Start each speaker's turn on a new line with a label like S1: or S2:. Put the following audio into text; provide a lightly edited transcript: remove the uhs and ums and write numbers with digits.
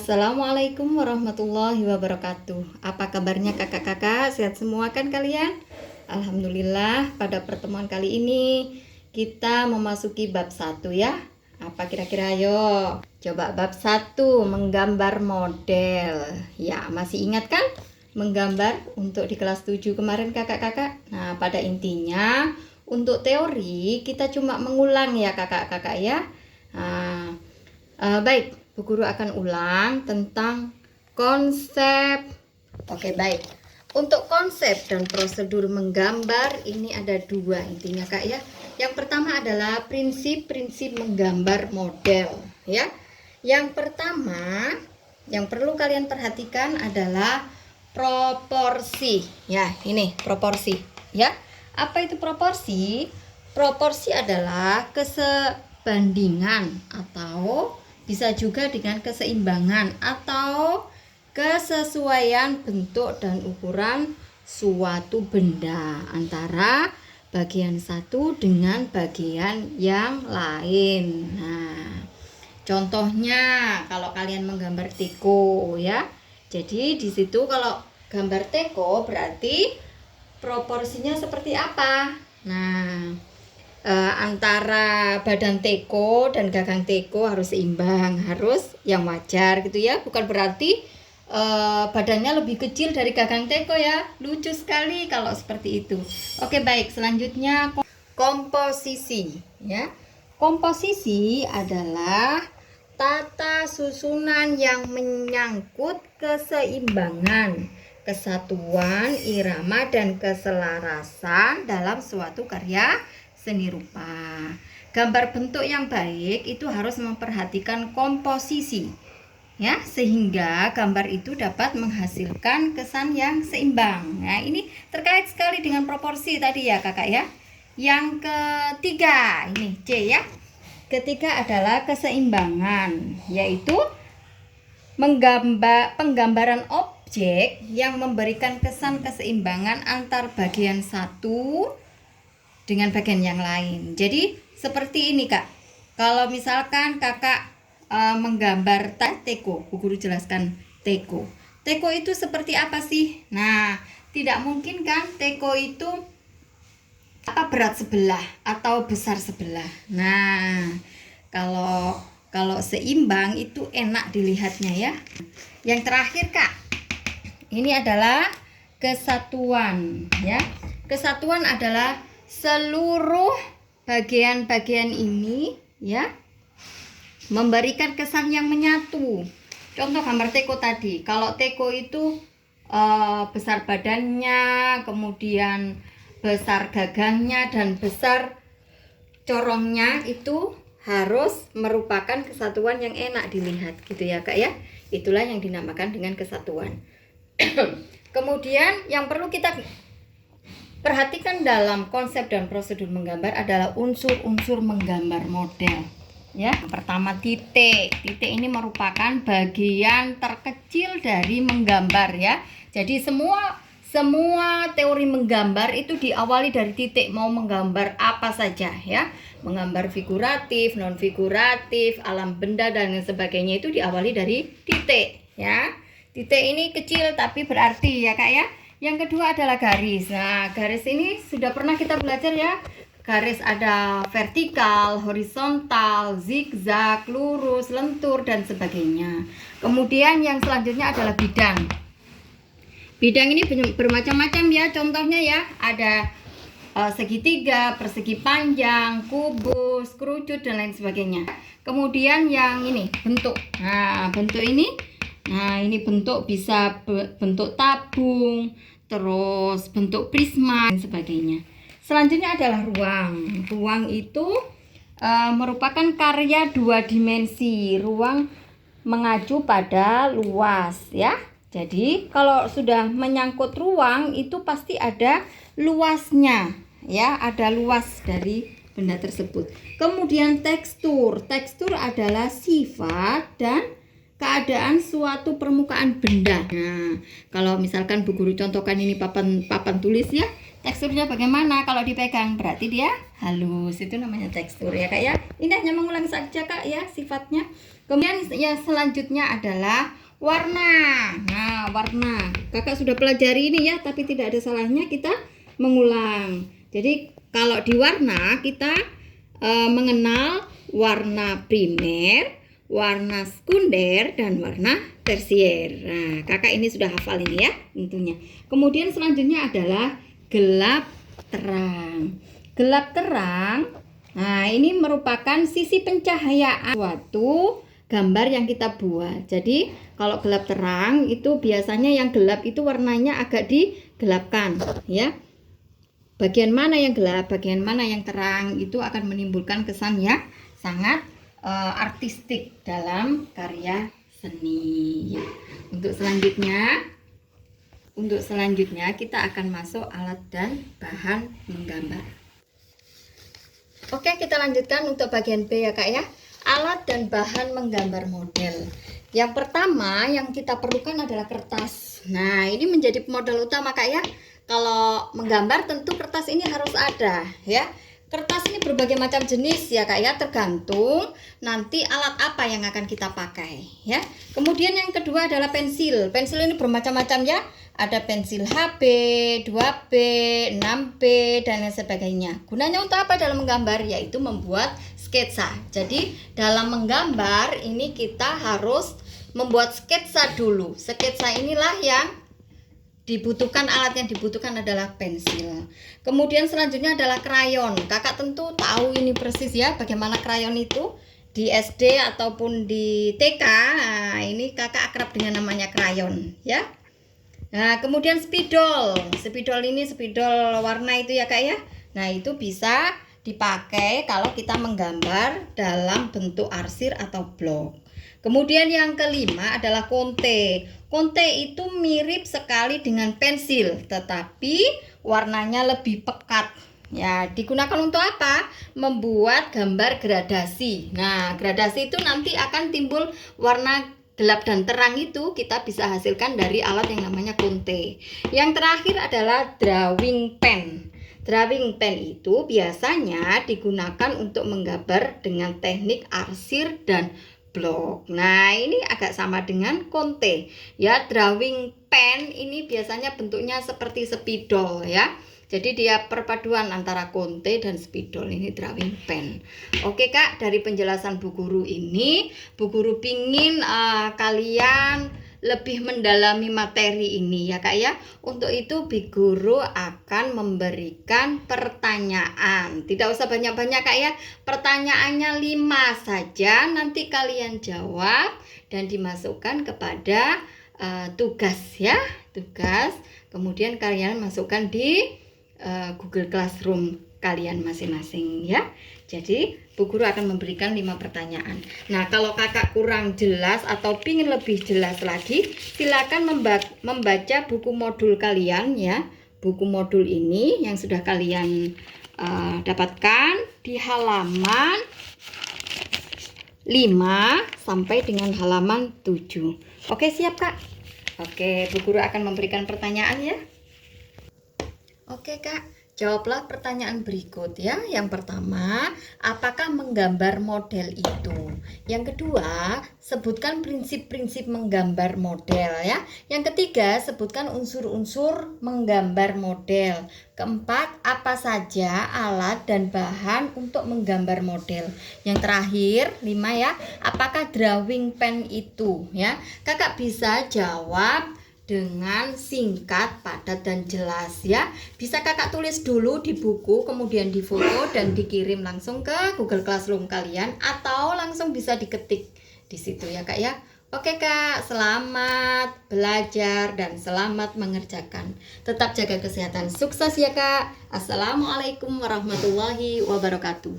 S1: Assalamualaikum warahmatullahi wabarakatuh. Apa kabarnya kakak-kakak? Sehat semua kan kalian? Alhamdulillah, pada pertemuan kali ini kita memasuki bab 1 ya. Apa kira-kira? Ayo coba bab 1, menggambar model. Ya, masih ingat kan? Menggambar untuk di kelas 7 kemarin kakak-kakak. Nah, pada intinya untuk teori kita cuma mengulang ya kakak-kakak ya. Baik, Bu Guru akan ulang tentang konsep. Oke, baik. Untuk konsep dan prosedur menggambar ini ada 2 intinya Kak ya. Yang pertama adalah prinsip-prinsip menggambar model ya. Yang pertama yang perlu kalian perhatikan adalah proporsi. Ya, ini proporsi ya. Apa itu proporsi? Proporsi adalah kesebandingan atau bisa juga dengan keseimbangan atau kesesuaian bentuk dan ukuran suatu benda antara bagian satu dengan bagian yang lain. Nah, contohnya kalau kalian menggambar teko ya. Jadi di situ kalau gambar teko berarti proporsinya seperti apa? Nah, antara badan teko dan gagang teko harus seimbang, harus yang wajar gitu ya. Bukan berarti badannya lebih kecil dari gagang teko ya. Lucu sekali kalau seperti itu. Oke, baik, selanjutnya komposisi ya. Komposisi adalah tata susunan yang menyangkut keseimbangan, kesatuan, irama, dan keselarasan dalam suatu karya seni rupa. Gambar bentuk yang baik itu harus memperhatikan komposisi ya, sehingga gambar itu dapat menghasilkan kesan yang seimbang. Nah, ini terkait sekali dengan proporsi tadi ya kakak ya. Yang ketiga, ini C ya. Ketiga adalah keseimbangan, yaitu penggambaran objek yang memberikan kesan keseimbangan antar bagian satu dengan bagian yang lain. Jadi seperti ini Kak. Kalau misalkan kakak menggambar teko, Bu Guru jelaskan teko. Teko itu seperti apa sih? Nah, tidak mungkin kan teko itu berat sebelah atau besar sebelah. Nah, kalau seimbang itu enak dilihatnya ya. Yang terakhir Kak, ini adalah kesatuan ya. Kesatuan adalah seluruh bagian-bagian ini ya memberikan kesan yang menyatu. Contoh gambar teko tadi. Kalau teko itu besar badannya, kemudian besar gagangnya dan besar corongnya, itu harus merupakan kesatuan yang enak dilihat gitu ya Kak ya. Itulah yang dinamakan dengan kesatuan. Kemudian yang perlu kita perhatikan dalam konsep dan prosedur menggambar adalah unsur-unsur menggambar model ya. Pertama, titik. Titik ini merupakan bagian terkecil dari menggambar ya. Jadi semua teori menggambar itu diawali dari titik. Mau menggambar apa saja ya, menggambar figuratif, non figuratif, alam benda dan sebagainya, itu diawali dari titik ya. Titik ini kecil tapi berarti ya Kak ya. Yang kedua adalah garis. Nah, garis ini sudah pernah kita belajar ya. Garis ada vertikal, horizontal, zigzag, lurus, lentur, dan sebagainya. Kemudian yang selanjutnya adalah bidang. Bidang ini bermacam-macam ya. Contohnya ya, ada segitiga, persegi panjang, kubus, kerucut, dan lain sebagainya. Kemudian yang ini, bentuk. Nah, bentuk ini, ini bentuk bisa bentuk tabung, terus bentuk prisma dan sebagainya. Selanjutnya adalah ruang. Ruang itu merupakan karya 2 dimensi. Ruang mengacu pada luas ya. Jadi kalau sudah menyangkut ruang itu pasti ada luasnya ya, ada luas dari benda tersebut. Kemudian tekstur. Tekstur adalah sifat dan keadaan suatu permukaan benda. Nah, kalau misalkan Bu Guru contohkan ini papan tulis ya, teksturnya bagaimana? Kalau dipegang berarti dia halus, itu namanya tekstur ya Kak ya. Ini hanya mengulang saja Kak ya sifatnya. Kemudian ya selanjutnya adalah warna. Nah, warna. Kakak sudah pelajari ini ya, tapi tidak ada salahnya kita mengulang. Jadi kalau di warna kita mengenal warna primer, warna sekunder, dan warna tersier. Nah, kakak ini sudah hafal ini ya tentunya. Kemudian selanjutnya adalah gelap terang. Gelap terang, nah ini merupakan sisi pencahayaan suatu gambar yang kita buat. Jadi kalau gelap terang itu biasanya yang gelap itu warnanya agak digelapkan ya. Bagian mana yang gelap, bagian mana yang terang itu akan menimbulkan kesan yang sangat artistik dalam karya seni ya. Untuk selanjutnya kita akan masuk alat dan bahan menggambar. Oke, kita lanjutkan untuk bagian B ya Kak ya. Alat dan bahan menggambar model. Yang pertama yang kita perlukan adalah kertas. Nah, ini menjadi modal utama Kak ya. Kalau menggambar tentu kertas ini harus ada ya. Kertas ini berbagai macam jenis ya Kak ya, tergantung nanti alat apa yang akan kita pakai ya. Kemudian yang kedua adalah pensil. Pensil ini bermacam-macam ya. Ada pensil HB, 2B, 6B, dan lain sebagainya. Gunanya untuk apa dalam menggambar? Yaitu membuat sketsa. Jadi dalam menggambar ini kita harus membuat sketsa dulu. Sketsa inilah yang dibutuhkan, alat yang dibutuhkan adalah pensil. Kemudian selanjutnya adalah krayon. Kakak tentu tahu ini persis ya bagaimana krayon itu di SD ataupun di TK. Nah, ini kakak akrab dengan namanya krayon ya. Nah, kemudian spidol. Spidol ini spidol warna itu ya Kak ya. Nah, itu bisa dipakai kalau kita menggambar dalam bentuk arsir atau blok. Kemudian yang kelima adalah konte. Konte itu mirip sekali dengan pensil, tetapi warnanya lebih pekat. Ya, digunakan untuk apa? Membuat gambar gradasi. Nah, gradasi itu nanti akan timbul warna gelap dan terang, itu kita bisa hasilkan dari alat yang namanya konte. Yang terakhir adalah drawing pen. Drawing pen itu biasanya digunakan untuk menggambar dengan teknik arsir dan blok. Nah, ini agak sama dengan konte ya. Drawing pen ini biasanya bentuknya seperti spidol ya. Jadi dia perpaduan antara konte dan spidol, ini drawing pen. Oke Kak, dari penjelasan Bu Guru ini, Bu Guru pingin kalian lebih mendalami materi ini ya Kak ya. Untuk itu Bu Guru akan memberikan pertanyaan. Tidak usah banyak-banyak Kak ya. Pertanyaannya 5 saja, nanti kalian jawab dan dimasukkan kepada tugas ya. Tugas. Kemudian kalian masukkan di Google Classroom kalian masing-masing ya. Jadi Bu Guru akan memberikan 5 pertanyaan. Nah, kalau kakak kurang jelas atau pingin lebih jelas lagi, silakan membaca buku modul kalian ya. Buku modul ini yang sudah kalian dapatkan di halaman 5 sampai dengan halaman 7. Oke, siap Kak? Oke, Bu Guru akan memberikan pertanyaan ya. Oke Kak, jawablah pertanyaan berikut ya. Yang pertama, apakah menggambar model itu? Yang kedua, sebutkan prinsip-prinsip menggambar model ya. Yang ketiga, sebutkan unsur-unsur menggambar model. Keempat, apa saja alat dan bahan untuk menggambar model. Yang terakhir, 5 ya, apakah drawing pen itu ya? Kakak bisa jawab dengan singkat, padat, dan jelas ya. Bisa kakak tulis dulu di buku, kemudian difoto dan dikirim langsung ke Google Classroom kalian, atau langsung bisa diketik di situ ya Kak ya. Oke Kak, selamat belajar dan selamat mengerjakan. Tetap jaga kesehatan. Sukses ya Kak. Assalamualaikum warahmatullahi wabarakatuh.